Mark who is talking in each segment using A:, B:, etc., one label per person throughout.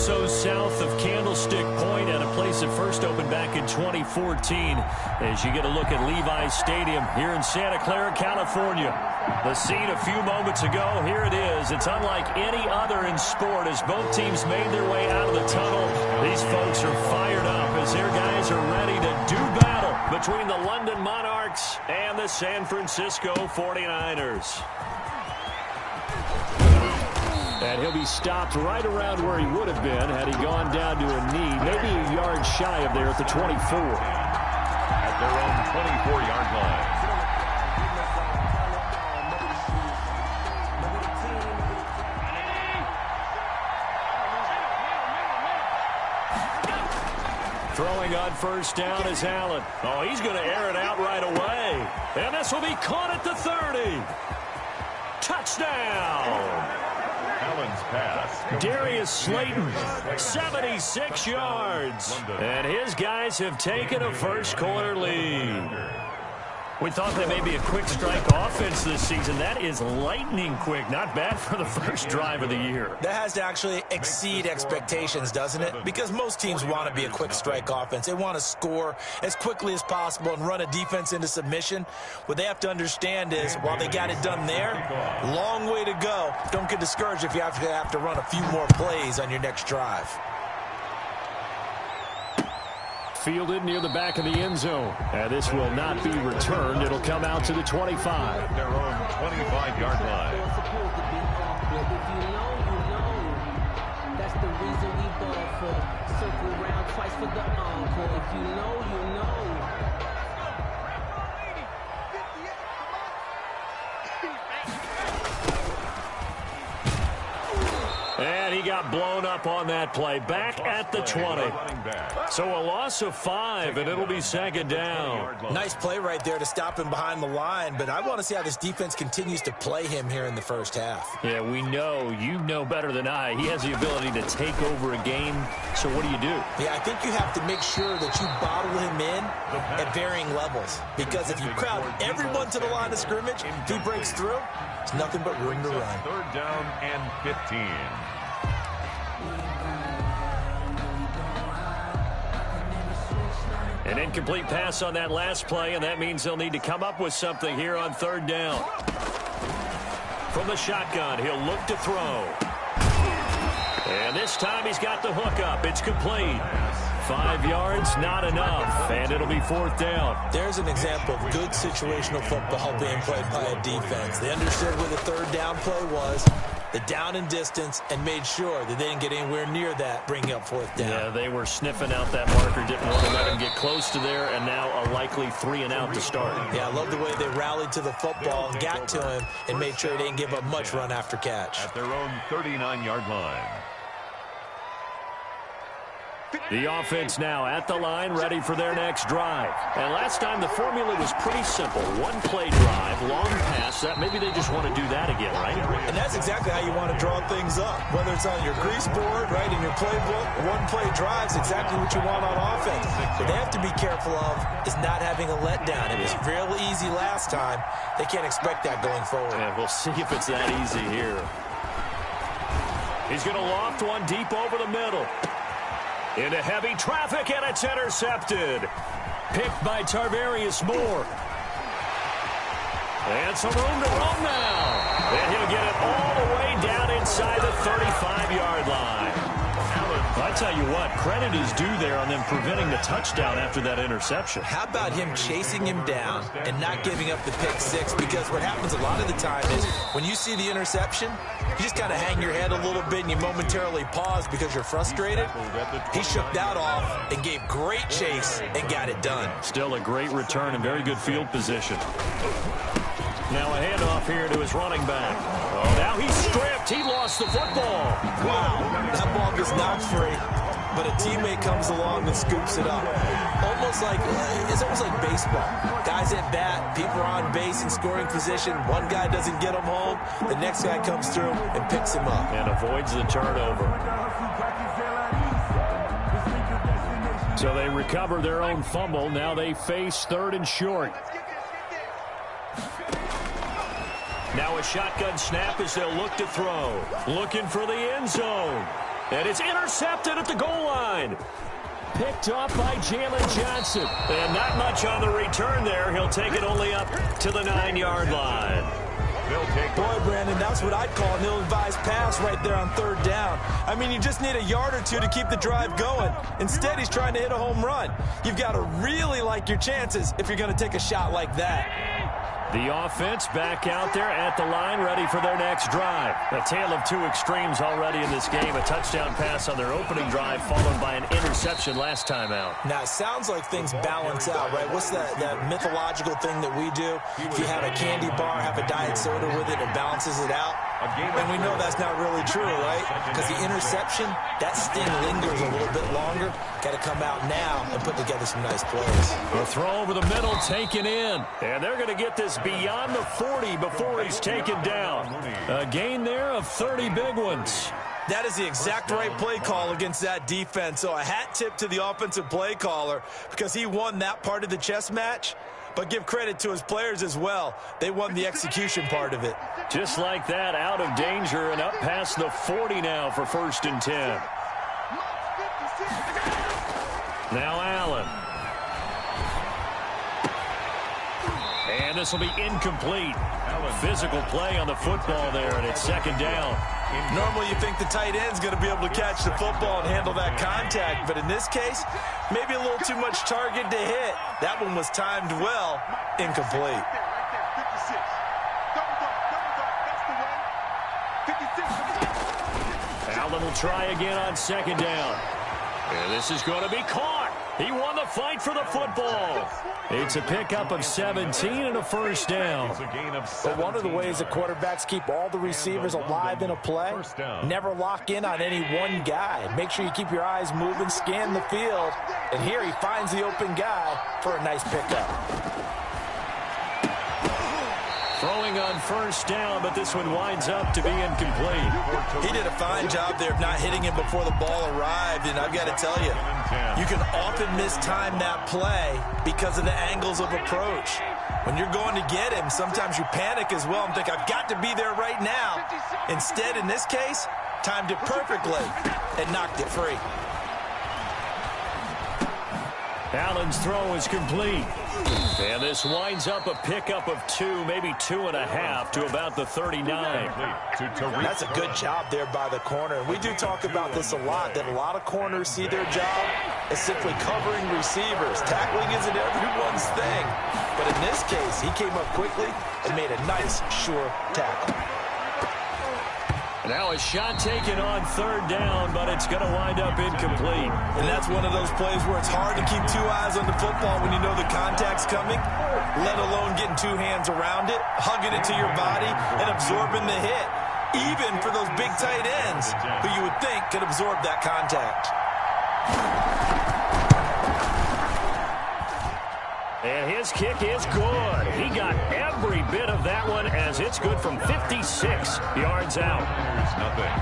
A: so south of Candlestick Point at a place that first opened back in 2014 as you get a look at Levi's Stadium here in Santa Clara, California. The scene a few moments ago, here it is. It's unlike any other in sport as both teams made their way out of the tunnel. These folks are fired up as their guys are ready to do battle between the London Monarchs and the San Francisco 49ers. And he'll be stopped right around where he would have been had he gone down to a knee, maybe a yard shy of there at the 24.
B: At their own 24-yard line.
A: Throwing on first down is Allen. Oh, he's going to air it out right away. And this will be caught at the 30. Touchdown.
B: Allen's pass.
A: Darius Slayton, 76 yards. And his guys have taken a first-quarter lead. We thought that may be a quick strike offense this season. That is lightning quick. Not bad for the first drive of the year.
C: That has to actually exceed expectations, doesn't it? Because most teams want to be a quick strike offense. They want to score as quickly as possible and run a defense into submission. What they have to understand is, while they got it done there, long way to go. Don't get discouraged if you have to run a few more plays on your next drive.
A: Fielded near the back of the end zone. And this will not be returned. It'll come out to the 25.
B: At their own 25-yard line.
D: That's the reason we ball for. Circle round twice for the encore. If you know, you know.
A: And he got blown up on that play. Back at the 20. So a loss of 5, and it'll be second down.
C: Nice play right there to stop him behind the line, but I want to see how this defense continues to play him here in the first half.
A: Yeah, we know. You know better than I. He has the ability to take over a game. So what do you do?
C: Yeah, I think you have to make sure that you bottle him in at varying levels. Because if you crowd everyone to the line of scrimmage, if he breaks through, it's nothing but room to run.
B: Third down and 15.
A: An incomplete pass on that last play, and that means they'll need to come up with something here on third down. From the shotgun, he'll look to throw. And this time he's got the hook up. It's complete. 5 yards, not enough, and it'll be fourth down.
C: There's an example of good situational football being played by a defense. They understood where the third down play was, the down and distance, and made sure that they didn't get anywhere near that, bringing up fourth down.
A: Yeah, they were sniffing out that marker, didn't want to let him get close to there, and now a likely 3-and-out to start.
C: Yeah, I love the way they rallied to the football and got to him and made sure they didn't give up much run after catch.
B: At their own 39-yard line.
A: The offense now at the line, ready for their next drive. And last time the formula was pretty simple. One-play drive, long pass. That maybe they just want to do that again, right?
C: And that's exactly how you want to draw things up. Whether it's on your grease board, right, in your playbook, one-play drive's exactly what you want on offense. What they have to be careful of is not having a letdown. It was real easy last time. They can't expect that going forward.
A: And we'll see if it's that easy here. He's going to loft one deep over the middle. Into heavy traffic, and it's intercepted. Picked by Tarvarius Moore. And some room to roam now. And he'll get it all the way down inside the 35-yard line. I tell you what, credit is due there on them preventing the touchdown after that interception.
C: How about him chasing him down and not giving up the pick six? Because what happens a lot of the time is when you see the interception, you just kind of hang your head a little bit and you momentarily pause because you're frustrated. He shook that off and gave great chase and got it done.
A: Still a great return and very good field position. Now a handoff here to his running back. Oh, now he's stripped. He lost the football.
C: Wow, that ball gets knocked free, but a teammate comes along and scoops it up. It's almost like baseball. Guys at bat, people are on base in scoring position. One guy doesn't get him home. The next guy comes through and picks him up.
A: And avoids the turnover. So they recover their own fumble. Now they face third and short. Now a shotgun snap as they'll look to throw. Looking for the end zone. And it's intercepted at the goal line. Picked off by Jalen Johnson. And not much on the return there. He'll take it only up to the 9-yard line.
C: Boy, Brandon, that's what I'd call an ill-advised pass right there on third down. I mean, you just need a yard or two to keep the drive going. Instead, he's trying to hit a home run. You've got to really like your chances if you're going to take a shot like that.
A: The offense back out there at the line, ready for their next drive. A tale of two extremes already in this game. A touchdown pass on their opening drive, followed by an interception last time out.
C: Now, it sounds like things balance out, right? What's that mythological thing that we do? If you have a candy bar, have a diet soda with it, it balances it out. And we know that's not really true, right? Because the interception, that sting lingers a little bit longer. Got to come out now and put together some nice plays.
A: A throw over the middle, taken in. And they're going to get this beyond the 40 before he's taken down. A gain there of 30 big ones.
C: That is the exact right play call against that defense. So a hat tip to the offensive play caller because he won that part of the chess match. But give credit to his players as well. They won the execution part of it.
A: Just like that, out of danger and up past the 40 now for 1st and 10. Now Allen. And this will be incomplete. Physical play on the football there, and it's 2nd down.
C: Normally you think the tight end's going to be able to catch the football and handle that contact, but in this case, maybe a little too much target to hit. That one was timed well, incomplete.
A: Allen will try again on 2nd down. And this is going to be caught. He won the fight for the football. It's a pickup of 17 and a 1st down.
C: But one of the ways that quarterbacks keep all the receivers alive in a play, never lock in on any one guy. Make sure you keep your eyes moving, scan the field. And here he finds the open guy for a nice pickup.
A: Throwing on 1st down, but this one winds up to be incomplete.
C: He did a fine job there of not hitting him before the ball arrived, and I've got to tell you, you can often mistime that play because of the angles of approach. When you're going to get him, sometimes you panic as well and think, I've got to be there right now. Instead, in this case, timed it perfectly and knocked it free.
A: Allen's throw is complete. And this winds up a pickup of 2, maybe 2.5 to about the 39.
C: That's a good job there by the corner. We do talk about this a lot, that a lot of corners see their job as simply covering receivers. Tackling isn't everyone's thing. But in this case, he came up quickly and made a nice, sure tackle.
A: Now a shot taken on 3rd down, but it's going to wind up incomplete.
C: And that's one of those plays where it's hard to keep 2 eyes on the football when you know the contact's coming, let alone getting 2 hands around it, hugging it to your body, and absorbing the hit, even for those big tight ends who you would think could absorb that contact.
A: And his kick is good. He got every bit of that one as it's good from 56 yards out.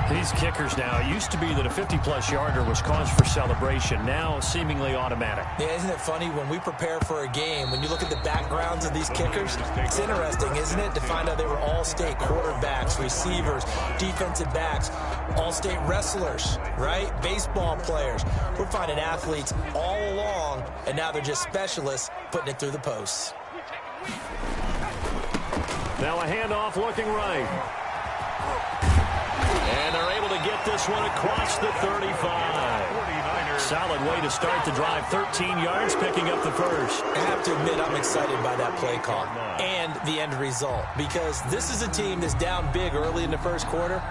A: These kickers now, it used to be that a 50-plus yarder was cause for celebration. Now seemingly automatic.
C: Yeah, isn't it funny when we prepare for a game, when you look at the backgrounds of these kickers, it's interesting, isn't it, to find out they were all-state quarterbacks, receivers, defensive backs, all-state wrestlers, right? Baseball players. We're finding athletes all along, and now they're just specialists putting it through the posts.
A: Now a handoff looking right. And they're able to get this one across the 35. Solid way to start the drive. 13 yards, picking up the first.
C: I have to admit, I'm excited by that play call and the end result, because this is a team that's down big early in the first quarter,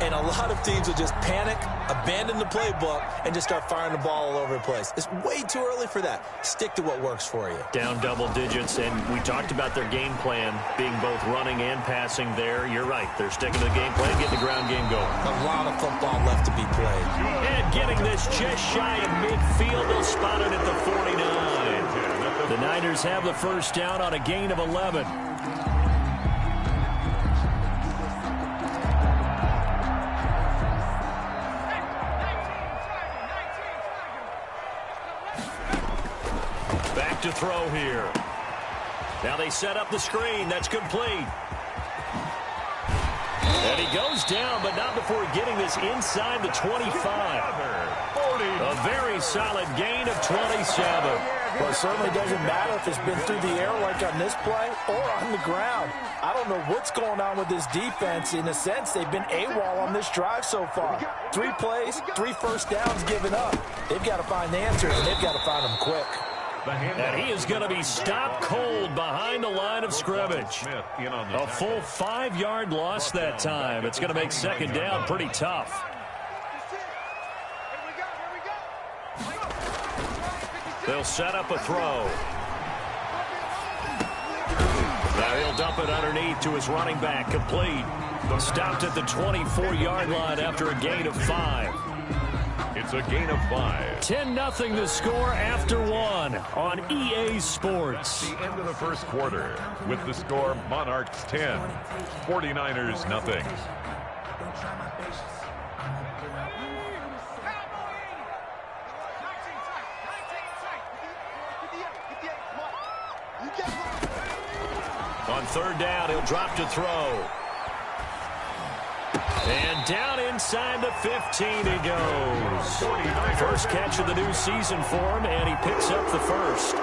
C: and a lot of teams will just panic, abandon the playbook, and just start firing the ball all over the place. It's way too early for that. Stick to what works for you.
A: Down double digits, and we talked about their game plan being both running and passing there. You're right. They're sticking to the game plan, getting the ground game going.
C: A lot of football left to be played.
A: And getting this just shy of midfield. They'll spot it at the 49. The Niners have the first down on a gain of 11. To throw here. Now they set up the screen. That's complete. And he goes down, but not before getting this inside the 25. A very solid gain of 27.
C: Well, it certainly doesn't matter if it's been through the air like on this play or on the ground. I don't know what's going on with this defense. In a sense, they've been AWOL on this drive so far. 3 plays, 3 first downs given up. They've got to find answers, and they've got to find them quick.
A: And he is going to be stopped cold behind the line of scrimmage. A full 5-yard loss that time. It's going to make second down pretty tough. They'll set up a throw. Now he'll dump it underneath to his running back, complete. Stopped at the 24-yard line after a gain of 5.
B: It's a gain of 5.
A: 10-0 the score after 1 on EA Sports.
B: The end of the first quarter with the score Monarchs 10, 49ers nothing.
A: On third down, he'll drop to throw. And down inside the 15 he goes. First catch of the new season for him, and he picks up the first.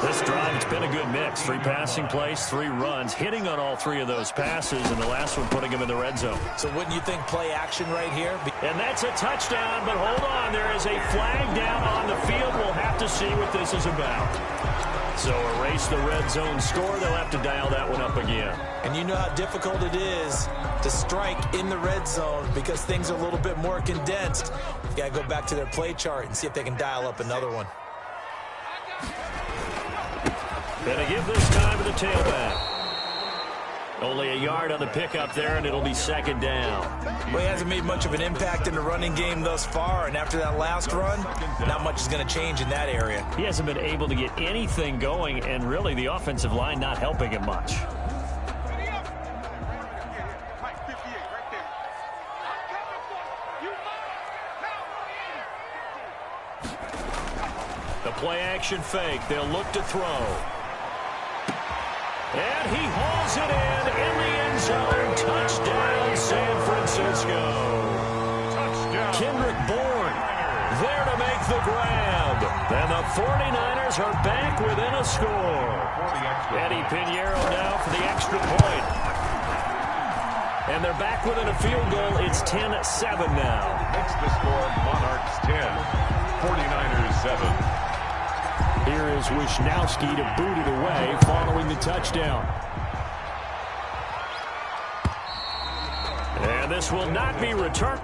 A: This drive, it's been a good mix. 3 passing plays, 3 runs, hitting on all 3 of those passes, and the last one putting him in the red zone.
C: So wouldn't you think play action right here?
A: And that's a touchdown, but hold on. There is a flag down on the field. We'll have to see what this is about. So erase the red zone score. They'll have to dial that one up again.
C: And you know how difficult it is to strike in the red zone because things are a little bit more condensed. You got to go back to their play chart and see if they can dial up another one.
A: Gonna give this time to the tailback. Only a yard on the pickup there, and it'll be second down.
C: Well, he hasn't made much of an impact in the running game thus far, and after that last run, not much is going to change in that area.
A: He hasn't been able to get anything going, and really the offensive line not helping him much. The play-action fake. They'll look to throw. And he hauls it in the end zone. Touchdown, San Francisco. Touchdown. Kendrick Bourne there to make the grab. And the 49ers are back within a score. Eddie Pinheiro now for the extra point. And they're back within a field goal. It's 10-7 now.
B: Makes the score Monarchs 10, 49ers 7.
A: Here is Wisnowski to boot it away following the touchdown. And this will not be returned.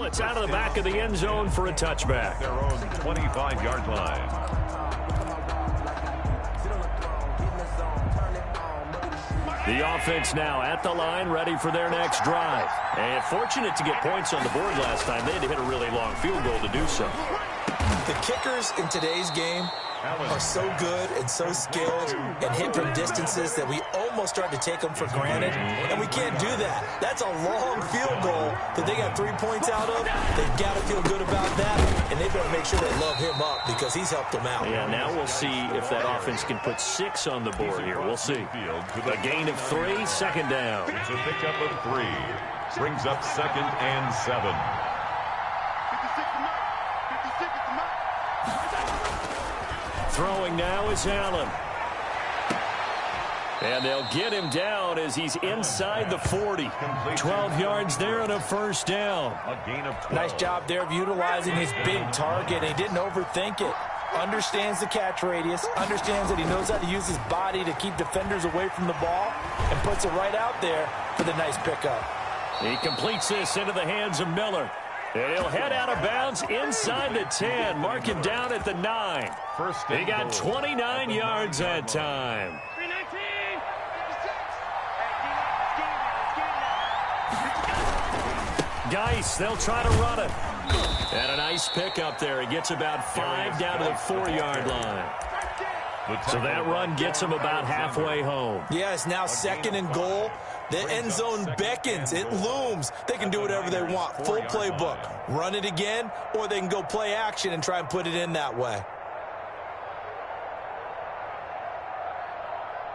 A: It's out of the back of the end zone for a touchback.
B: Their own 25-yard line.
A: The offense now at the line, ready for their next drive. And fortunate to get points on the board last time. They had to hit a really long field goal to do so.
C: The kickers in today's game are so good and so skilled and hit from distances that we almost start to take them for granted, and we can't do that. That's a long field goal that they got 3 points out of. They've got to feel good about that, and they better make sure they love him up because he's helped them out.
A: Yeah, now we'll see if that offense can put 6 on the board here. We'll see. A gain of 3, second down.
B: It's a pickup of 3. Brings up 2nd and 7.
A: Throwing now is Allen. And they'll get him down as he's inside the 40. 12 yards there and a first down.
B: A gain of 12.
C: Nice job there of utilizing his big target. He didn't overthink it. Understands the catch radius. Understands that he knows how to use his body to keep defenders away from the ball. And puts it right out there for the nice pickup.
A: He completes this into the hands of Miller. And he'll head out of bounds inside the 10. Mark him down at the 9. He got 29 yards that time. Geis, they'll try to run it. And a nice pickup there. He gets about 5 down to the 4-yard line. So that run gets them about halfway home.
C: Yeah, it's now 2nd and goal. The end zone beckons. It looms. They can do whatever they want. Full playbook. Run it again, or they can go play action and try and put it in that way.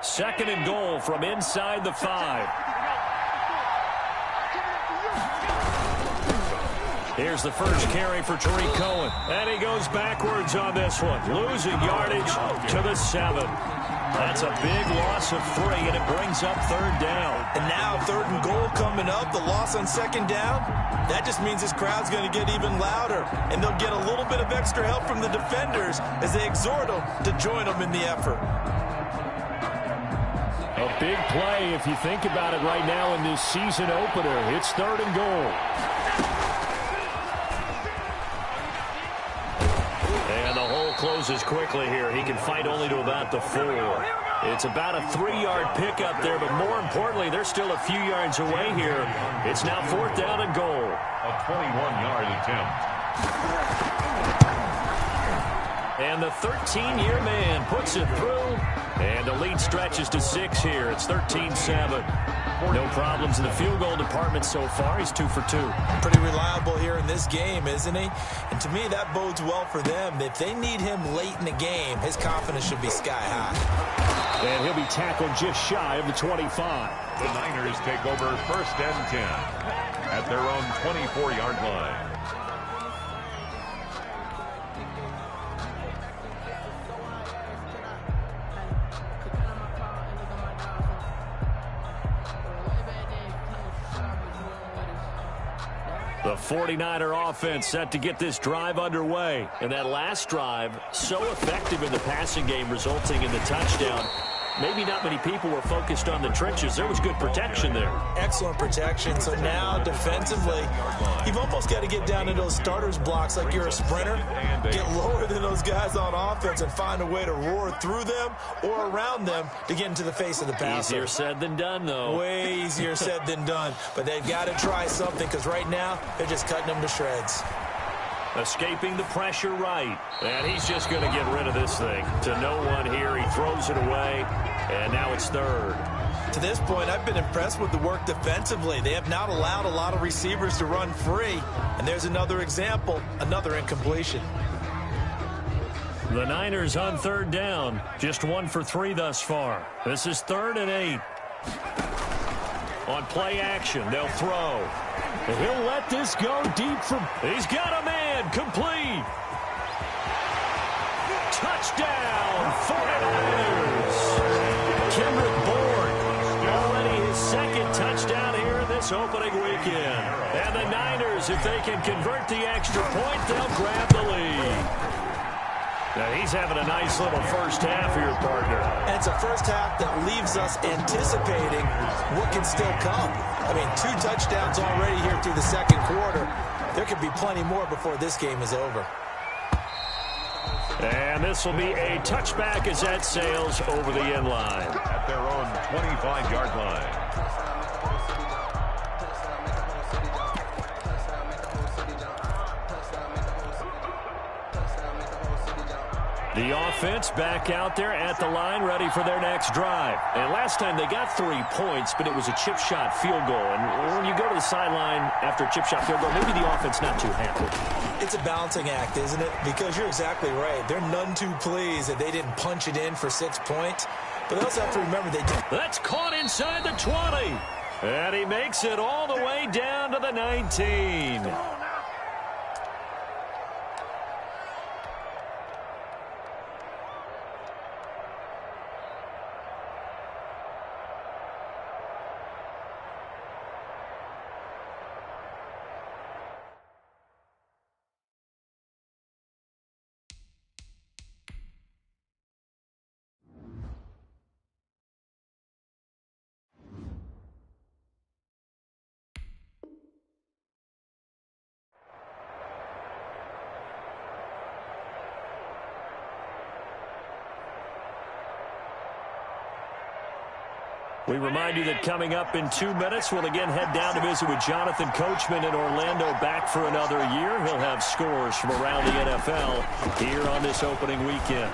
A: 2nd and goal from inside the 5. Here's the first carry for Tariq Cohen. And he goes backwards on this one. Losing yardage to the 7. That's a big loss of 3, and it brings up 3rd down.
C: And now 3rd and goal coming up. The loss on 2nd down. That just means this crowd's going to get even louder. And they'll get a little bit of extra help from the defenders as they exhort them to join them in the effort.
A: A big play if you think about it right now in this season opener. It's 3rd and goal. And the hole closes quickly here. He can fight only to about the 4. It's about a 3-yard pickup there, but more importantly, they're still a few yards away here. It's now 4th down and goal.
B: A 21-yard attempt.
A: And the 13-year man puts it through. And the lead stretches to 6 here. It's 13-7. No problems in the field goal department so far. He's 2 for 2.
C: Pretty reliable here in this game, isn't he? And to me, that bodes well for them. If they need him late in the game, his confidence should be sky high.
A: And he'll be tackled just shy of the 25.
B: The Niners take over 1st and 10 at their own 24-yard line.
A: The 49er offense set to get this drive underway. And that last drive, so effective in the passing game, resulting in the touchdown. Maybe not many people were focused on the trenches. There was good protection there.
C: Excellent protection. So now, defensively, you've almost got to get down to those starters blocks like you're a sprinter. Get lower than those guys on offense and find a way to roar through them or around them to get into the face of the passer.
A: Easier said than done, though.
C: Way easier said than done. But they've got to try something because right now, they're just cutting them to shreds.
A: Escaping the pressure right. And he's just going to get rid of this thing. To no one here. He throws it away. And now it's 3rd.
C: To this point, I've been impressed with the work defensively. They have not allowed a lot of receivers to run free. And there's another example, another incompletion.
A: The Niners on 3rd down. Just 1 for 3 thus far. This is 3rd and 8. On play action, they'll throw. He'll let this go deep from... He's got a man. Complete. Touchdown, 49ers. Kendrick Bourne. Already his 2nd touchdown here in this opening weekend. And the Niners, if they can convert the extra point, they'll grab the lead. Now, he's having a nice little first half here, partner.
C: And it's a first half that leaves us anticipating what can still come. I mean, 2 touchdowns already here through the 2nd quarter. There could be plenty more before this game is over.
A: And this will be a touchback as that sails over the end line.
B: At their own 25-yard line.
A: The offense back out there at the line, ready for their next drive. And last time they got 3 points, but it was a chip shot field goal. And when you go to the sideline after a chip shot field goal, maybe the offense not too happy.
C: It's a balancing act, isn't it? Because you're exactly right. They're none too pleased that they didn't punch it in for 6 points. But they also have to remember they did.
A: That's caught inside the 20. And he makes it all the way down to the 19. We remind you that coming up in 2 minutes, we'll again head down to visit with Jonathan Coachman in Orlando, back for another year. He'll have scores from around the NFL here on this opening weekend.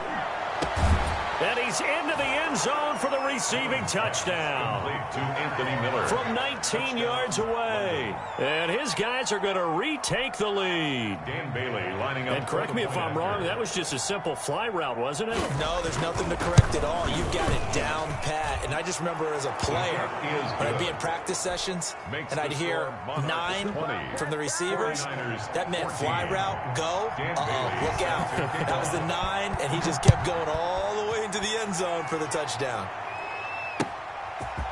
A: And he's into the end zone for the receiving touchdown.
B: To Anthony Miller.
A: From 19 yards away. And his guys are going to retake the lead.
B: Dan Bailey lining up.
A: And correct me if I'm wrong, that was just a simple fly route, wasn't it?
C: No, there's nothing to correct at all. You've got it down pat. And I just remember as a player, when I'd be in practice sessions, and I'd hear 9 from the receivers, that meant fly route, go, look out. That was the 9, and he just kept going all the way into the end zone for the touchdown.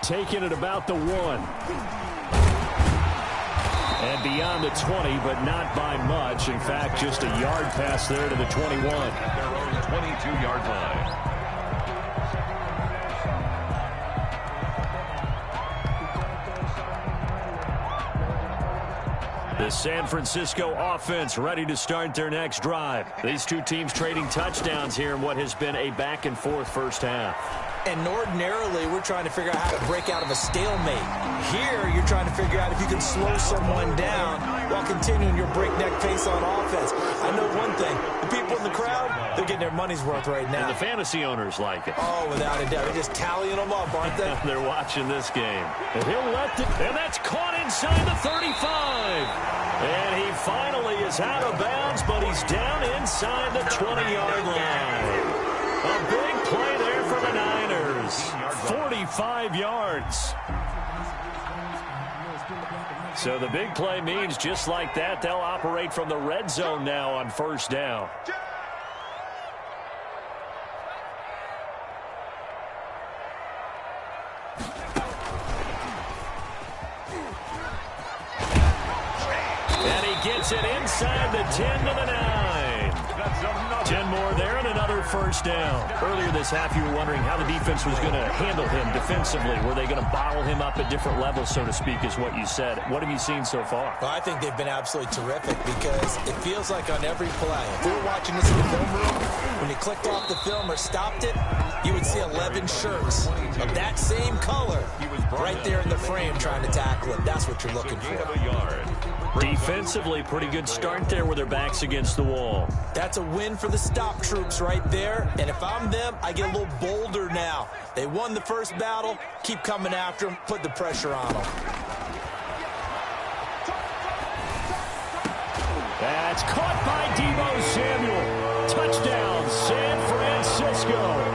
A: Taking it about the 1. And beyond the 20, but not by much. In fact, just a yard pass there to the 21.
B: At their own 22-yard line.
A: The San Francisco offense ready to start their next drive. These two teams trading touchdowns here in what has been a back-and-forth first half.
C: And ordinarily, we're trying to figure out how to break out of a stalemate. Here, you're trying to figure out if you can slow someone down while continuing your breakneck pace on offense. I know one thing. The people in the crowd, they're getting their money's worth right now.
A: And the fantasy owners like it.
C: Oh, without a doubt. They're just tallying them up, aren't they?
A: They're watching this game. And he'll let it. And that's caught inside the 35. And he finally is out of bounds, but he's down inside the 20-yard line. A big play there for the Niners. 45 yards. So the big play means just like that, they'll operate from the red zone now on first down. And he gets it inside the 10 to the 9. 10 more there and another first down. Earlier this half, you were wondering how the defense was going to handle him defensively. Were they going to bottle him up at different levels, so to speak, is what you said. What have you seen so far?
C: Well, I think they've been absolutely terrific because it feels like on every play, if we were watching this in the film room, when you clicked off the film or stopped it, you would see 11 shirts of that same color right there in the frame trying to tackle it. That's what you're looking for.
A: Defensively, pretty good start there with their backs against the wall.
C: That's a win for the stop troops right there. And if I'm them, I get a little bolder now. They won the first battle. Keep coming after them. Put the pressure on them.
A: That's caught by Deebo Samuel. Touchdown, San Francisco.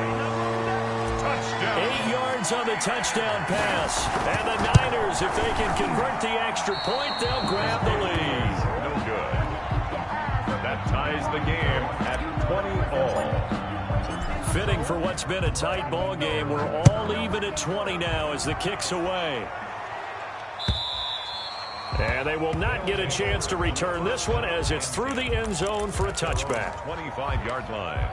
A: 8 yards on the touchdown pass. And the Niners, if they can convert the extra point, they'll grab the lead.
B: No good. That ties the game at 20-all.
A: Fitting for what's been a tight ball game. We're all even at 20 now as the kick's away. And they will not get a chance to return this one as it's through the end zone for a touchback.
B: 25-yard line.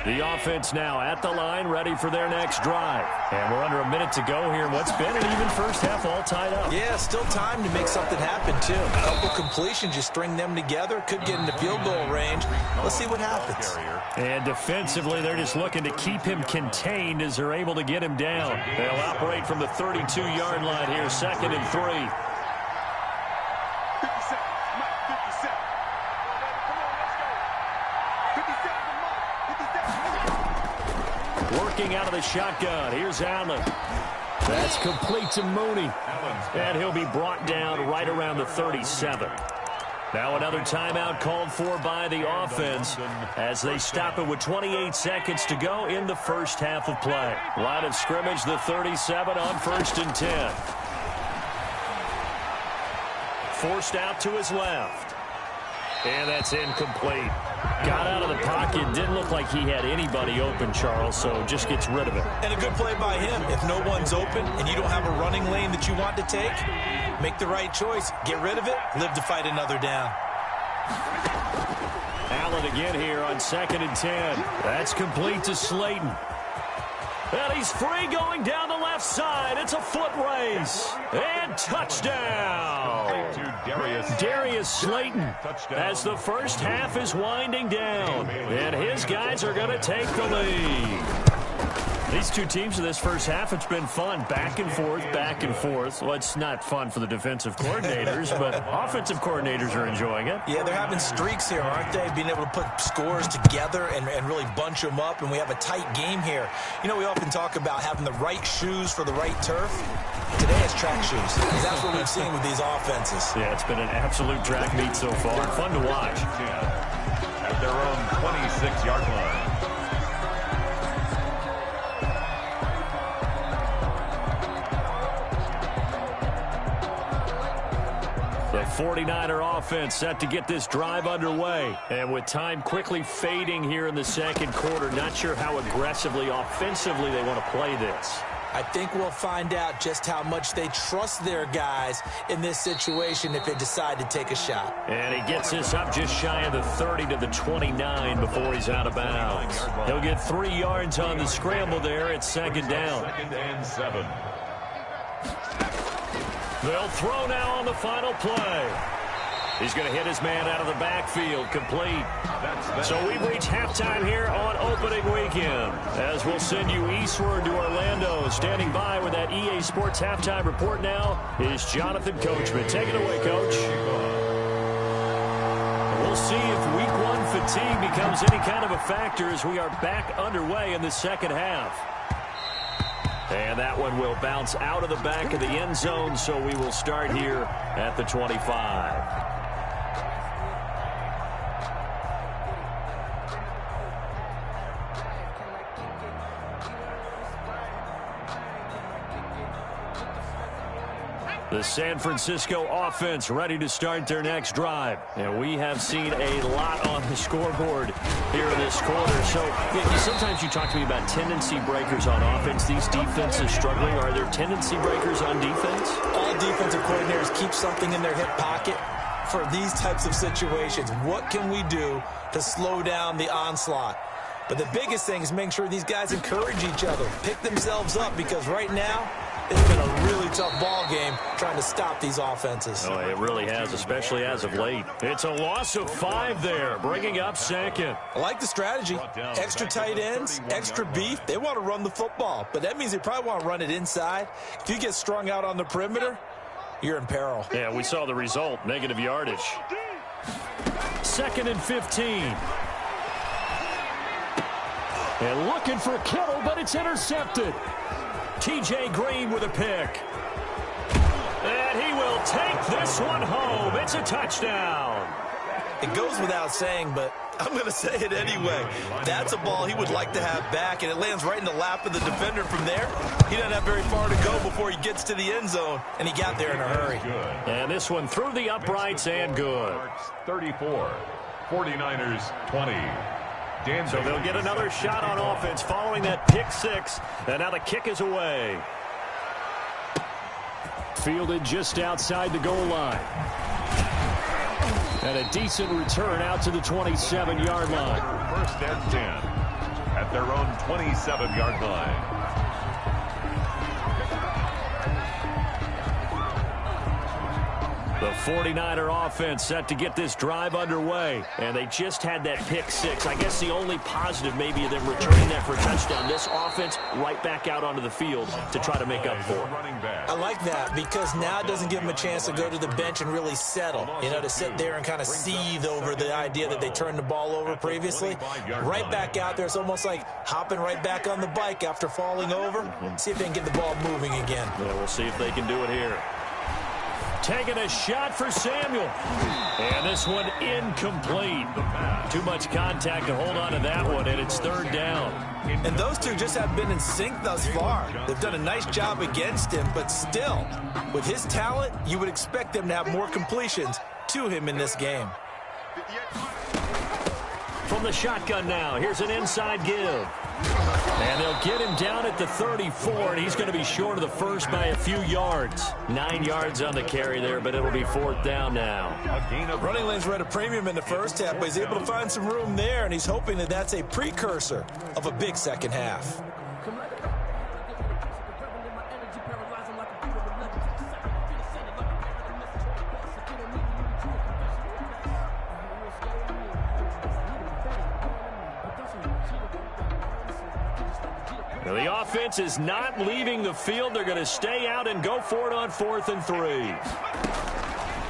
A: The offense now at the line, ready for their next drive. And we're under a minute to go here. What's been an even first half all tied up.
C: Yeah, still time to make something happen, too. A couple completions, you string them together. Could get into field goal range. Let's see what happens.
A: And defensively, they're just looking to keep him contained as they're able to get him down. They'll operate from the 32-yard line here, 2nd and 3. Working out of the shotgun. Here's Allen. That's complete to Mooney. And he'll be brought down right around the 37. Now another timeout called for by the offense as they stop it with 28 seconds to go in the first half of play. Line of scrimmage, the 37 on 1st and 10. Forced out to his left. And that's incomplete. Got out of the pocket. Didn't look like he had anybody open, Charles, so just gets rid of it.
C: And a good play by him. If no one's open and you don't have a running lane that you want to take, make the right choice. Get rid of it. Live to fight another down.
A: Allen again here on 2nd and 10. That's complete to Slayton. And he's free going down the left side. It's a foot race. And touchdown. Darius Slayton as the first half is winding down. And his guys are going to take the lead. These two teams in this first half, it's been fun. Back and forth, back and forth. Well, it's not fun for the defensive coordinators, but offensive coordinators are enjoying it.
C: Yeah, they're having streaks here, aren't they? Being able to put scores together and really bunch them up, and we have a tight game here. You know, we often talk about having the right shoes for the right turf. Today it's track shoes. That's what we've seen with these offenses.
A: Yeah, it's been an absolute track meet so far. Fun to watch.
B: At their own 26-yard line.
A: The 49er offense set to get this drive underway. And with time quickly fading here in the second quarter, not sure how aggressively, offensively they want to play this.
C: I think we'll find out just how much they trust their guys in this situation if they decide to take a shot.
A: And he gets this up just shy of the 30 to the 29 before he's out of bounds. He'll get 3 yards on the scramble there. It's second down.
B: 2nd and 7.
A: They'll throw now on the final play. He's going to hit his man out of the backfield, complete. So we've reached halftime here on opening weekend. As we'll send you eastward to Orlando. Standing by with that EA Sports halftime report now is Jonathan Coachman. Take it away, Coach. We'll see if week 1 fatigue becomes any kind of a factor as we are back underway in the second half. And that one will bounce out of the back of the end zone, so we will start here at the 25. The San Francisco offense ready to start their next drive. And we have seen a lot on the scoreboard here in this quarter. So sometimes you talk to me about tendency breakers on offense. These defenses struggling. Are there tendency breakers on defense?
C: All defensive coordinators keep something in their hip pocket for these types of situations. What can we do to slow down the onslaught? But the biggest thing is making sure these guys encourage each other, pick themselves up, because right now, it's been a really tough ball game trying to stop these offenses.
A: Oh, it really has, especially as of late. It's a loss of 5 there, bringing up second.
C: I like the strategy. Extra tight ends, extra beef. They want to run the football, but that means they probably want to run it inside. If you get strung out on the perimeter, you're in peril.
A: Yeah, we saw the result, negative yardage. 2nd and 15. And looking for Kittle, but it's intercepted. T.J. Green with a pick. And he will take this one home. It's a touchdown.
C: It goes without saying, but I'm going to say it anyway. That's a ball he would like to have back, and it lands right in the lap of the defender from there. He doesn't have very far to go before he gets to the end zone, and he got there in a hurry.
A: And this one through the uprights and good.
B: 34, 49ers 20.
A: So they'll get another shot on offense following that pick 6. And now the kick is away. Fielded just outside the goal line. And a decent return out to the 27-yard line.
B: 1st and 10 at their own 27-yard line.
A: The 49er offense set to get this drive underway. And they just had that pick 6. I guess the only positive maybe of them returning that for a touchdown. This offense right back out onto the field to try to make up for it.
C: I like that because now it doesn't give them a chance to go to the bench and really settle. You know, to sit there and kind of seethe over the idea that they turned the ball over previously. Right back out there. It's almost like hopping right back on the bike after falling over. See if they can get the ball moving again.
A: Yeah, we'll see if they can do it here. Taking a shot for Samuel. And this one incomplete. Too much contact to hold on to that one, and it's 3rd down.
C: And those two just have been in sync thus far. They've done a nice job against him, but still, with his talent, you would expect them to have more completions to him in this game.
A: From the shotgun now, here's an inside give. And they'll get him down at the 34, and he's going to be short of the first by a few yards. 9 yards on the carry there, but it'll be 4th down now.
C: Running lanes were at a premium in the first half, but he's able to find some room there, and he's hoping that that's a precursor of a big second half.
A: The offense is not leaving the field. They're going to stay out and go for it on 4th and 3.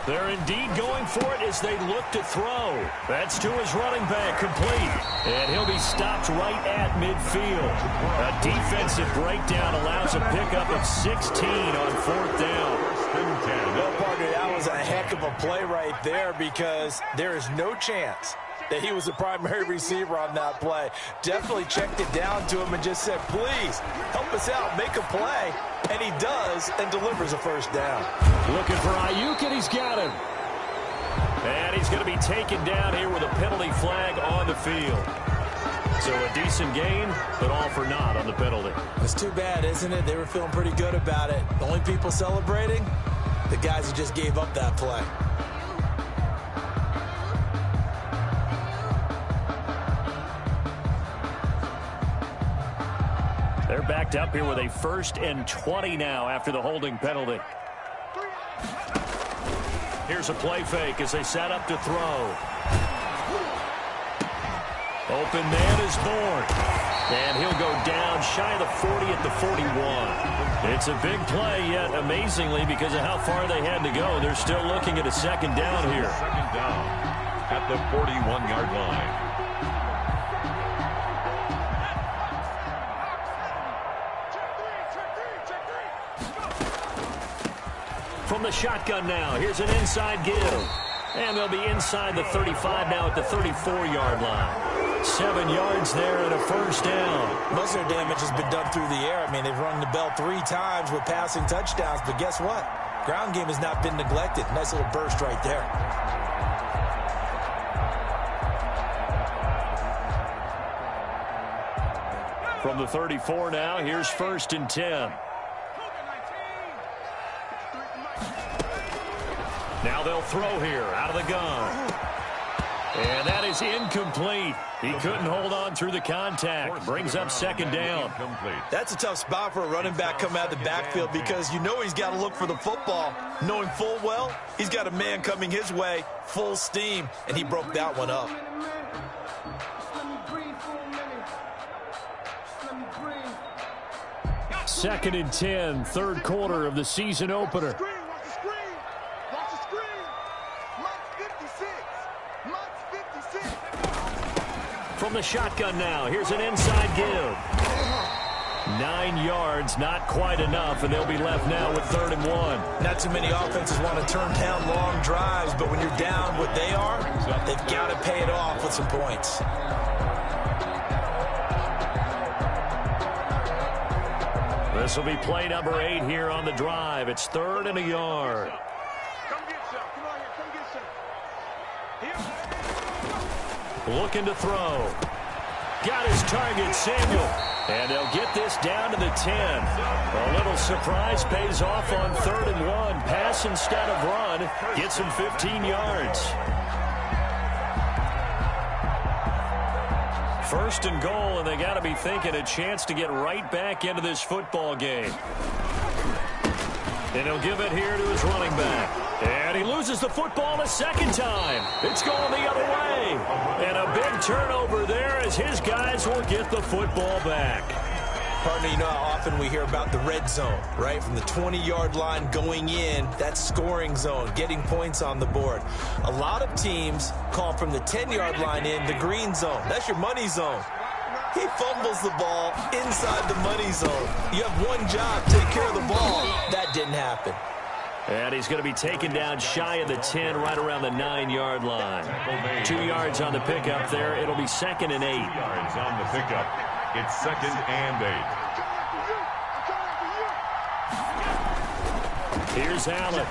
A: They're indeed going for it as they look to throw. That's to his running back, complete. And he'll be stopped right at midfield. A defensive breakdown allows a pickup of 16 on 4th down.
C: Well, partner, that was a heck of a play right there because there is no chance that he was the primary receiver on that play. Definitely checked it down to him and just said, please, help us out, make a play. And he does and delivers a first down.
A: Looking for Ayuk, and he's got him. And he's going to be taken down here with a penalty flag on the field. So a decent gain, but all for naught on the penalty.
C: It's too bad, isn't it? They were feeling pretty good about it. The only people celebrating, the guys who just gave up that play.
A: They're backed up here with a 1st and 20 now after the holding penalty. Here's a play fake as they set up to throw. Open man is born. And he'll go down shy of the 40 at the 41. It's a big play, yet amazingly, because of how far they had to go, they're still looking at a 2nd down here.
B: 2nd down at the 41-yard line.
A: From the shotgun now, here's an inside give. And they'll be inside the 35 now at the 34-yard line. 7 yards there and a first down.
C: Most of their damage has been done through the air. I mean, they've rung the bell 3 times with passing touchdowns, but guess what? Ground game has not been neglected. Nice little burst right there.
A: From the 34 now, here's 1st and 10. Now they'll throw here out of the gun. And that is incomplete. He couldn't hold on through the contact. Brings up 2nd down.
C: That's a tough spot for a running back coming out of the backfield because you know he's got to look for the football. Knowing full well, he's got a man coming his way, full steam, and he broke that one up.
A: Second and 10, 3rd quarter of the season opener. From the shotgun now, here's an inside give. 9 yards, not quite enough, and they'll be left now with 3rd and 1.
C: Not too many offenses want to turn down long drives, but when you're down what they are, they've got to pay it off with some points.
A: This will be play number 8 here on the drive. It's 3rd and a yard. Looking to throw. Got his target, Samuel. And they'll get this down to the 10. A little surprise pays off on 3rd and 1. Pass instead of run. Gets him 15 yards. 1st and goal, and they got to be thinking a chance to get right back into this football game. And he'll give it here to his running back. And he loses the football a 2nd time. It's going the other way. And a big turnover there as his guys will get the football back.
C: Partner, you know how often we hear about the red zone, right? From the 20-yard line going in, that scoring zone, getting points on the board. A lot of teams call from the 10-yard line in the green zone. That's your money zone. He fumbles the ball inside the money zone. You have one job, take care of the ball. That didn't happen.
A: And he's going to be taken down shy of the 10, right around the 9-yard line. 2 yards on the pickup there. It'll be 2nd and 8.
B: 2 yards on the pickup. It's 2nd and 8.
A: Here's Allen.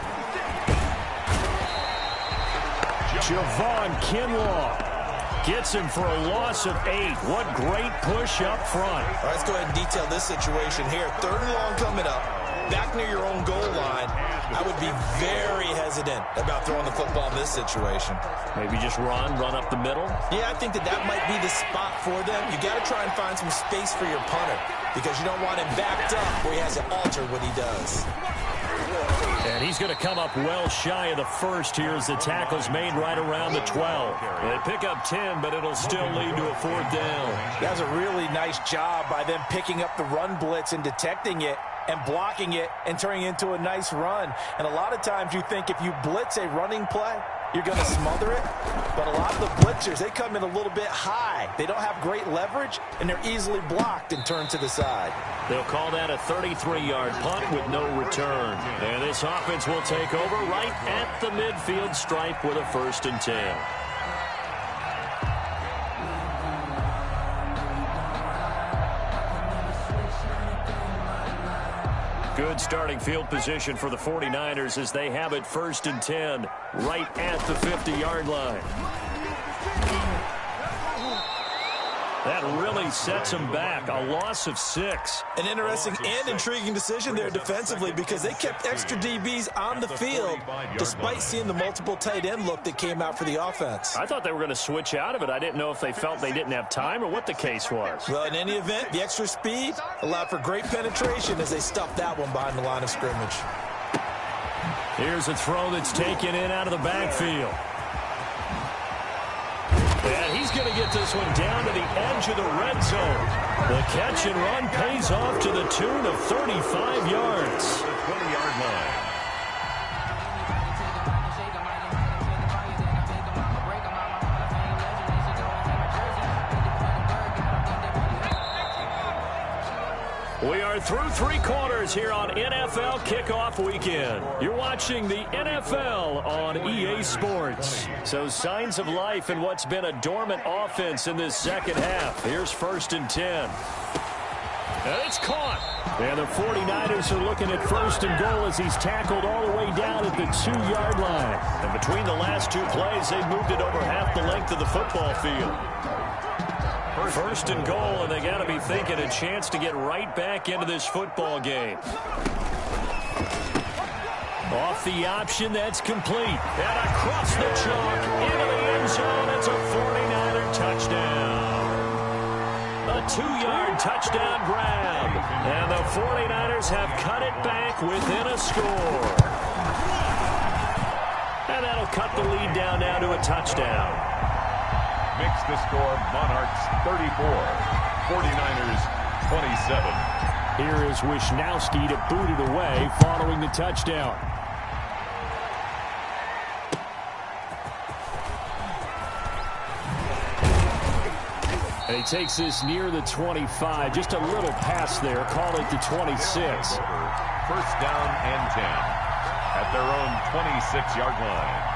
A: Javon Kinlaw gets him for a loss of 8. What great push up front.
C: All right, let's go ahead and detail this situation here. 3rd and long coming up. Back near your own goal line. I would be very hesitant about throwing the football in this situation.
A: Maybe just run up the middle?
C: Yeah, I think that might be the spot for them. You got to try and find some space for your punter because you don't want him backed up where he has to alter what he does.
A: And he's going to come up well shy of the first here as the tackle's made right around the 12. They pick up 10, but it'll still lead to a 4th down.
C: That's a really nice job by them picking up the run blitz and detecting it and blocking it and turning it into a nice run. And a lot of times you think if you blitz a running play, you're going to smother it. But a lot of the blitzers, they come in a little bit high. They don't have great leverage, and they're easily blocked and turned to the side.
A: They'll call that a 33-yard punt with no return. And this offense will take over right at the midfield stripe with a 1st and 10. Good starting field position for the 49ers as they have it 1st and 10 right at the 50-yard line. That really sets them back. A loss of 6.
C: An interesting and intriguing decision there defensively because they kept extra DBs on the field despite seeing the multiple tight end look that came out for the offense.
A: I thought they were going to switch out of it. I didn't know if they felt they didn't have time or what the case was.
C: Well, in any event, the extra speed allowed for great penetration as they stuffed that one behind the line of scrimmage.
A: Here's a throw that's taken in out of the backfield. And he's going to get this one down to the edge of the red zone. The catch and run pays off to the tune of 35 yards.
B: The 20-yard line.
A: We are through 3 quarters here on NFL Kickoff Weekend. You're watching the NFL on EA Sports. So signs of life in what's been a dormant offense in this second half. Here's 1st and 10. And it's caught. And the 49ers are looking at 1st and goal as he's tackled all the way down at the 2-yard line. And between the last 2 plays, they've moved it over half the length of the football field. 1st and goal, and they got to be thinking a chance to get right back into this football game. Off the option, that's complete. And across the chalk, into the end zone, it's a 49er touchdown. A 2-yard touchdown grab. And the 49ers have cut it back within a score. And that'll cut the lead down now to a touchdown.
B: Makes the score Monarchs 34, 49ers 27.
A: Here is Wisnowski to boot it away following the touchdown. And he takes this near the 25. Just a little pass there. Call it the 26.
B: 1st down and 10 at their own 26-yard line.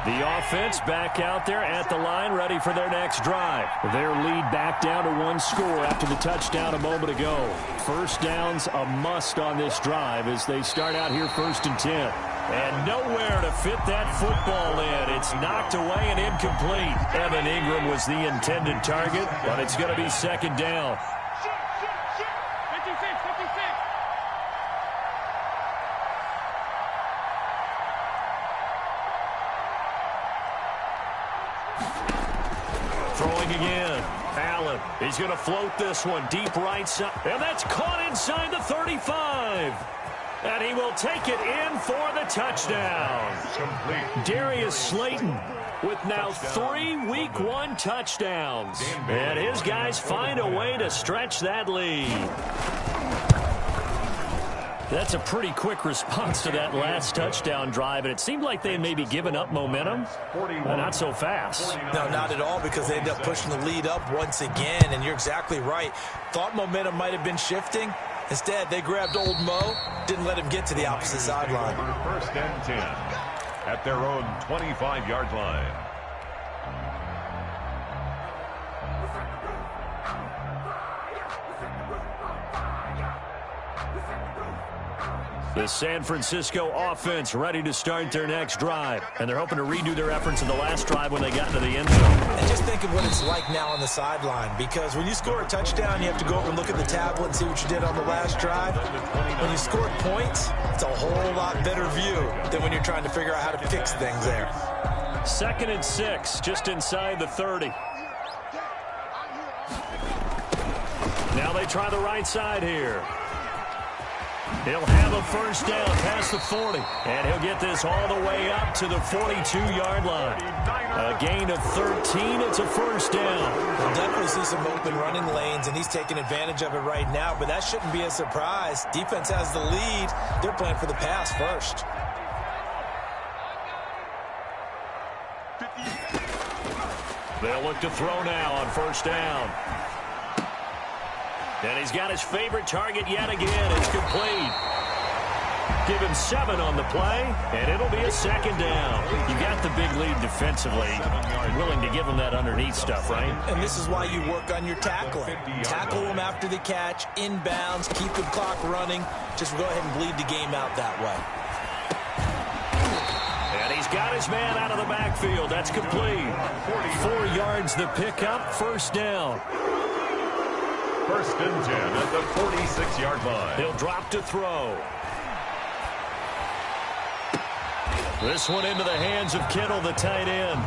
A: The offense back out there at the line, ready for their next drive. Their lead back down to 1 score after the touchdown a moment ago. 1st down's a must on this drive as they start out here 1st and 10. And nowhere to fit that football in. It's knocked away and incomplete. Evan Ingram was the intended target, but it's going to be 2nd down. Throwing again. Allen. He's going to float this one deep right side. And that's caught inside the 35. And he will take it in for the touchdown.
B: Complete.
A: Darius Slayton with now 3 Week 1 touchdowns. And his guys find a way to stretch that lead. That's a pretty quick response to that last touchdown drive, and it seemed like they had maybe given up momentum, but not so fast.
C: No, not at all, because they ended up pushing the lead up once again, and you're exactly right. Thought momentum might have been shifting. Instead, they grabbed old Mo, didn't let him get to the opposite sideline.
B: 1st and 10 at their own 25-yard line.
A: The San Francisco offense ready to start their next drive. And they're hoping to redo their efforts in the last drive when they got into the end zone.
C: And just think of what it's like now on the sideline, because when you score a touchdown, you have to go over and look at the tablet and see what you did on the last drive. When you score points, it's a whole lot better view than when you're trying to figure out how to fix things there.
A: 2nd and 6, just inside the 30. Now they try the right side here. He'll have a first down past the 40, and he'll get this all the way up to the 42-yard line. A gain of 13. It's a first down.
C: We'll definitely see some open running lanes, and he's taking advantage of it right now, but that shouldn't be a surprise. Defense has the lead. They're playing for the pass first.
A: They'll look to throw now on first down. And he's got his favorite target yet again. It's complete. Give him 7 on the play, and it'll be a second down. You got the big lead defensively. You're willing to give him that underneath stuff, right?
C: And this is why you work on your tackling. Tackle him after the catch, inbounds, keep the clock running. Just go ahead and bleed the game out that way.
A: And he's got his man out of the backfield. That's complete. 4 yards the pickup, first down.
B: First and 10 at the 46-yard line.
A: He'll drop to throw. This one into the hands of Kittle, the tight end.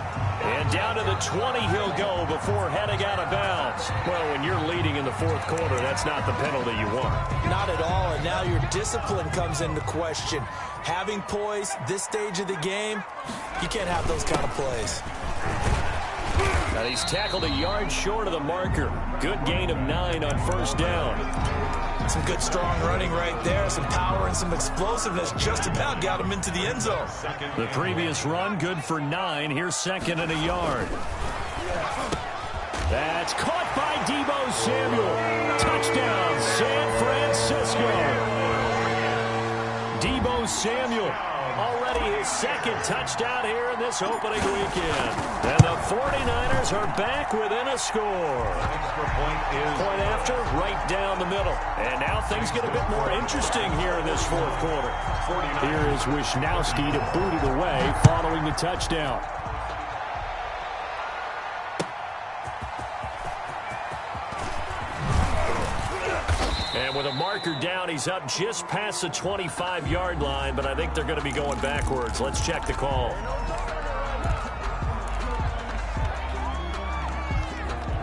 A: And down to the 20 he'll go before heading out of bounds. Well, when you're leading in the fourth quarter, that's not the penalty you want.
C: Not at all, and now your discipline comes into question. Having poise this stage of the game, you can't have those kind of plays.
A: And he's tackled a yard short of the marker. Good gain of 9 on first down.
C: Some good strong running right there. Some power and some explosiveness just about got him into the end zone.
A: The previous run good for 9. Here's second and a yard. That's caught by Deebo Samuel. Touchdown, San Francisco. Deebo Samuel. Already his second touchdown here in this opening weekend. And the 49ers are back within a score.
B: Extra point
A: after, right down the middle. And now things get a bit more interesting here in this fourth quarter. Here is Wisnowski to boot it away following the touchdown. And with a marker down, he's up just past the 25-yard line, but I think they're going to be going backwards. Let's check the call.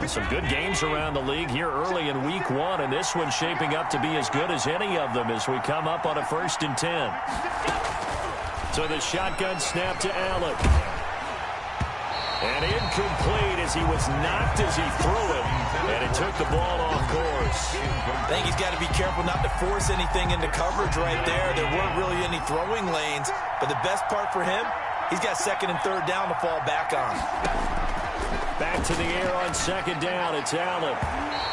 A: Some good games around the league here early in week 1, and this one's shaping up to be as good as any of them as we come up on a 1st and 10. So the shotgun snap to Allen. And incomplete as he was knocked as he threw it. And it took the ball off course.
C: I think he's got to be careful not to force anything into coverage right there. There weren't really any throwing lanes. But the best part for him, he's got 2nd and 3rd down to fall back on.
A: Back to the air on 2nd down. It's Allen.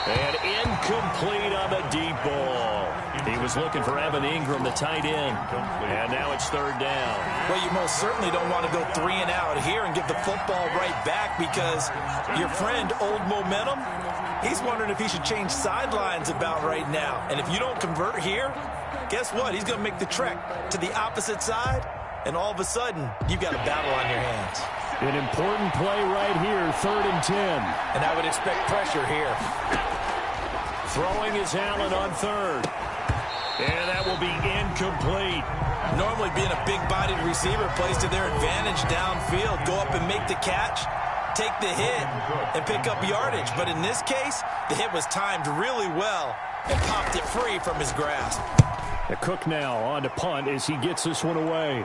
A: And incomplete on the deep ball. He was looking for Evan Ingram, the tight end. And now it's 3rd down.
C: Well, you most certainly don't want to go 3 and out here and give the football right back because your friend, Old Momentum, he's wondering if he should change sidelines about right now. And if you don't convert here, guess what? He's going to make the trek to the opposite side, and all of a sudden, you've got a battle on your hands.
A: An important play right here, 3rd and 10.
C: And I would expect pressure here.
A: Throwing is Allen on 3rd. And that will be incomplete.
C: Normally being a big-bodied receiver plays to their advantage downfield. Go up and make the catch, take the hit, and pick up yardage. But in this case, the hit was timed really well and popped it free from his grasp.
A: The Cook now on to punt as he gets this one away.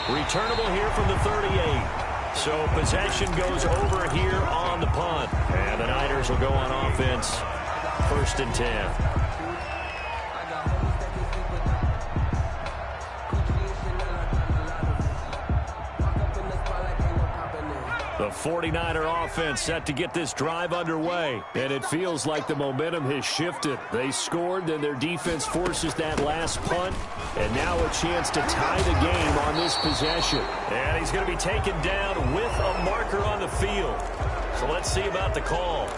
A: Returnable here from the 38. So possession goes over here on the punt. And the Niners will go on offense. 1st and 10. The 49er offense set to get this drive underway. And it feels like the momentum has shifted. They scored, then their defense forces that last punt. And now a chance to tie the game on this possession. And he's going to be taken down with a marker on the field. So let's see about the call.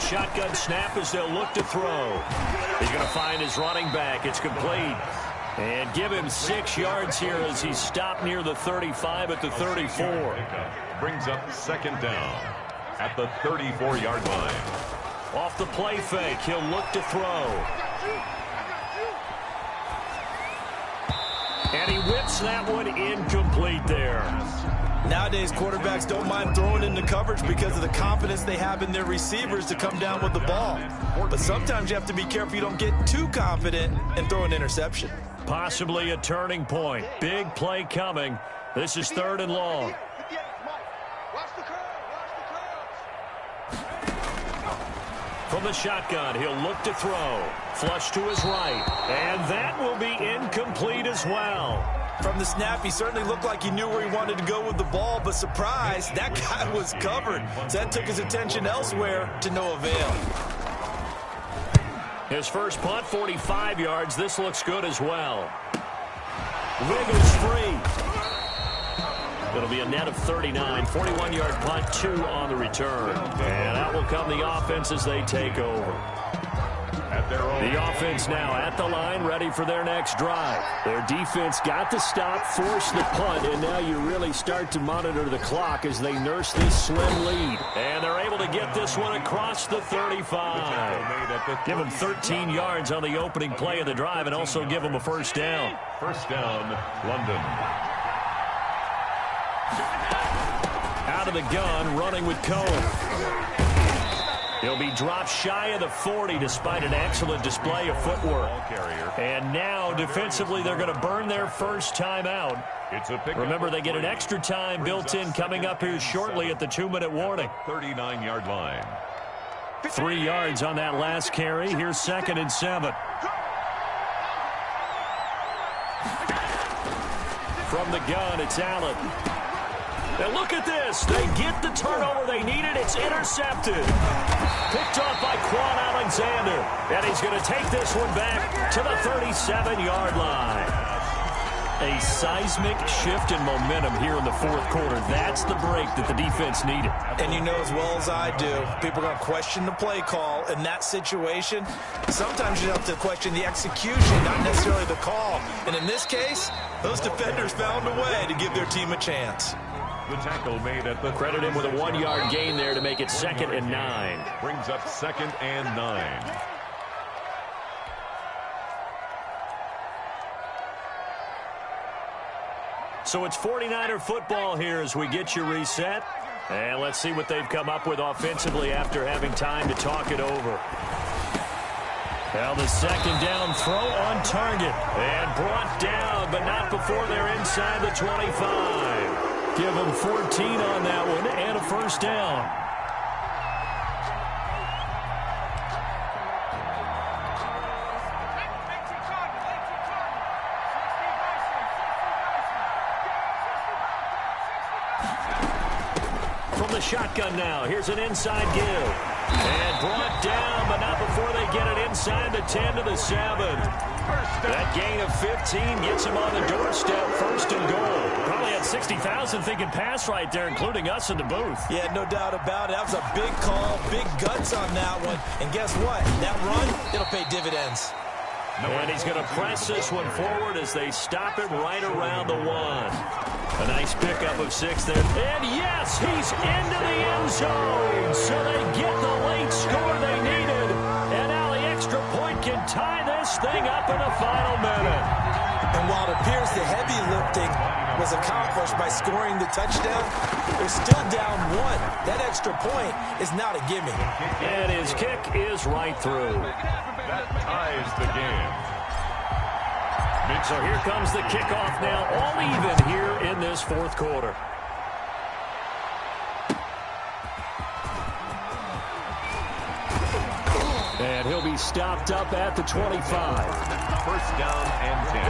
A: Shotgun snap as they'll look to throw. He's going to find his running back. It's complete. And give him 6 yards here as he stopped near the 35 at the 34.
B: Brings up 2nd down at the 34-yard line.
A: Off the play fake, he'll look to throw. And he whips that one incomplete there.
C: Nowadays, quarterbacks don't mind throwing into coverage because of the confidence they have in their receivers to come down with the ball. But sometimes you have to be careful you don't get too confident and throw an interception.
A: Possibly a turning point. Big play coming. This is 3rd and long. From the shotgun, he'll look to throw. Flush to his right. And that will be incomplete as well.
C: From the snap, he certainly looked like he knew where he wanted to go with the ball, but surprise, that guy was covered. So that took his attention elsewhere to no avail.
A: His first punt, 45 yards. This looks good as well. Wiggles free. It'll be a net of 39. 41-yard punt, 2 on the return. And out will come the offense as they take over. The offense now at the line, ready for their next drive. Their defense got to stop, force the punt, and now you really start to monitor the clock as they nurse this slim lead. And they're able to get this one across the 35. Give them 13 yards on the opening play of the drive and also give them a first down.
B: First down, London.
A: Out of the gun, running with Cohen. He'll be dropped shy of the 40 despite an excellent display of footwork. And now, defensively, they're going to burn their first time out. Remember, they get an extra time built in coming up here shortly at the 2-minute warning.
B: 39-yard line.
A: 3 yards on that last carry. Here's 2nd and 7. From the gun, it's Allen. And look at this. They get the turnover they needed. It's intercepted. Picked off by Quan Alexander. And he's going to take this one back to the 37-yard line. A seismic shift in momentum here in the 4th quarter. That's the break that the defense needed.
C: And you know as well as I do, people are going to question the play call in that situation. Sometimes you have to question the execution, not necessarily the call. And in this case, those defenders found a way to give their team a chance.
B: The tackle made at the
A: credit him with a 1-yard gain there to make it 2nd and 9.
B: Brings up 2nd and 9.
A: So it's 49er football here as we get you reset. And let's see what they've come up with offensively after having time to talk it over. Well, the 2nd down throw on target. And brought down, but not before they're inside the 25. Give them 14 on that one and a first down. From the shotgun now, here's an inside give. And brought down, but not before they get it inside the 10 to the 7. That gain of 15 gets him on the doorstep, 1st and goal. Probably had 60,000 thinking pass right there, including us in the booth.
C: Yeah, no doubt about it. That was a big call, big guts on that one. And guess what? That run, it'll pay dividends.
A: And he's going to press this one forward as they stop it right around the 1. A nice pickup of 6 there. And yes, he's into the end zone. So they get the late score they needed. And now the extra point can tie this thing up in the final minute.
C: And while it appears the heavy lifting was accomplished by scoring the touchdown, they're still down 1. That extra point is not a gimme.
A: And his kick is right through.
B: That ties the game.
A: So here comes the kickoff now, all even here in this 4th quarter. And he'll be stopped up at the 25.
B: First down and 10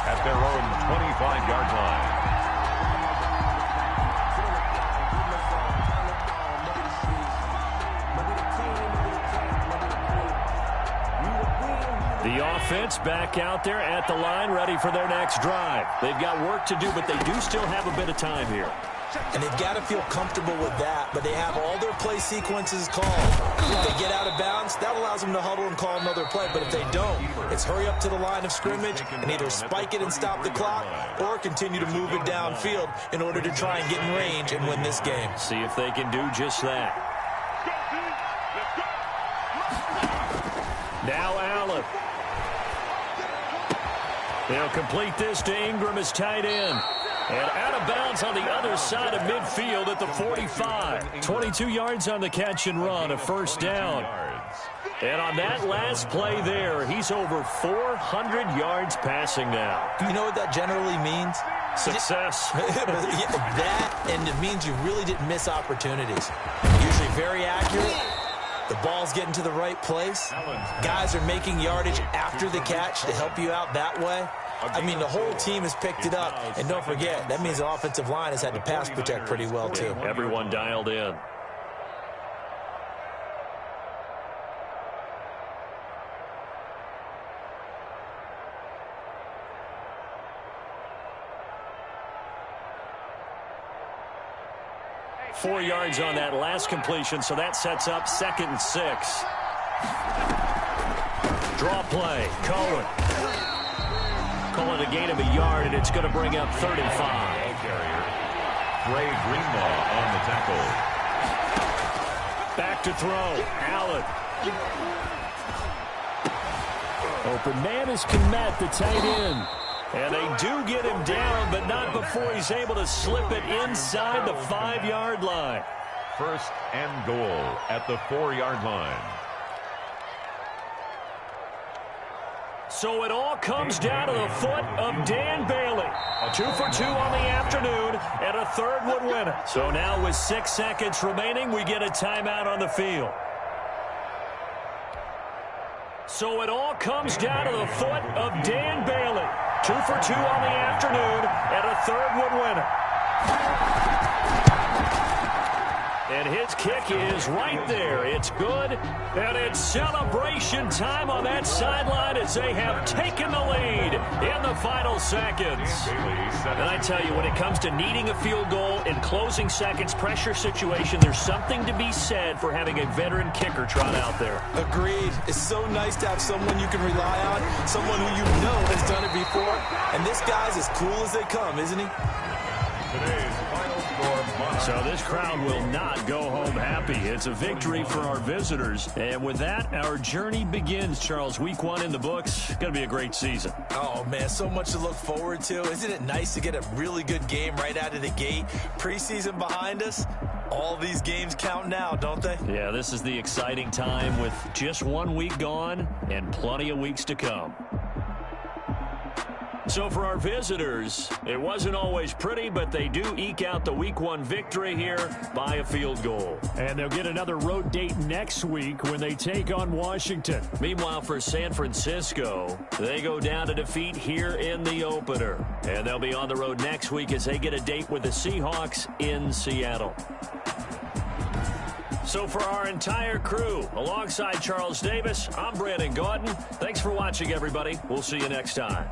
B: at their own 25-yard line.
A: The offense back out there at the line, ready for their next drive. They've got work to do, but they do still have a bit of time here.
C: And they've got to feel comfortable with that, but they have all their play sequences called. If they get out of bounds, that allows them to huddle and call another play. But if they don't, it's hurry up to the line of scrimmage and either spike it and stop the clock or continue to move it downfield in order to try and get in range and win this game.
A: See if they can do just that. Now Allen. They'll complete this to Ingram as tight end. And out of bounds on the other side of midfield at the 45. 22 yards on the catch and run, a first down. And on that last play there, he's over 400 yards passing now.
C: You know what that generally means?
A: Success.
C: That, and it means you really didn't miss opportunities. Usually very accurate. The ball's getting to the right place. Guys are making yardage after the catch to help you out that way. I mean, the whole team has picked it up. And don't forget, that means the offensive line has had to pass protect pretty well, too.
A: Everyone dialed in. Four yards on that last completion, so that sets up 2nd and 6. Draw play, Cohen. Call it a gain of a yard, and it's going to bring up 3rd and 5.
B: Ray Greenlaw on the tackle.
A: Back to throw, Allen. Open man is Kmet, the tight end. And they do get him down, but not before he's able to slip it inside the 5-yard line.
B: 1st and goal at the 4-yard line.
A: So it all comes down to the foot of Dan Bailey. 2 for 2 on the afternoon, and a 3rd would win it. So now with 6 seconds remaining, we get a timeout on the field. So it all comes down to the foot of Dan Bailey. 2 for 2 on the afternoon, and a 3rd would win it. And his kick is right there. It's good, and it's celebration time on that sideline as they have taken the lead in the final seconds. And I tell you, when it comes to needing a field goal in closing seconds, pressure situation, there's something to be said for having a veteran kicker trot out there.
C: Agreed. It's so nice to have someone you can rely on, someone who you know has done it before. And this guy's as cool as they come, isn't he?
B: Today's final score.
A: So this crowd will not go home happy. It's a victory for our visitors. And with that, our journey begins, Charles. Week 1 in the books. Going to be a great season.
C: Oh, man, so much to look forward to. Isn't it nice to get a really good game right out of the gate? Preseason behind us. All these games count now, don't they?
A: Yeah, this is the exciting time with just 1 week gone and plenty of weeks to come. So for our visitors, it wasn't always pretty, but they do eke out the Week 1 victory here by a field goal. And they'll get another road date next week when they take on Washington. Meanwhile, for San Francisco, they go down to defeat here in the opener. And they'll be on the road next week as they get a date with the Seahawks in Seattle. So for our entire crew, alongside Charles Davis, I'm Brandon Gaudin. Thanks for watching, everybody. We'll see you next time.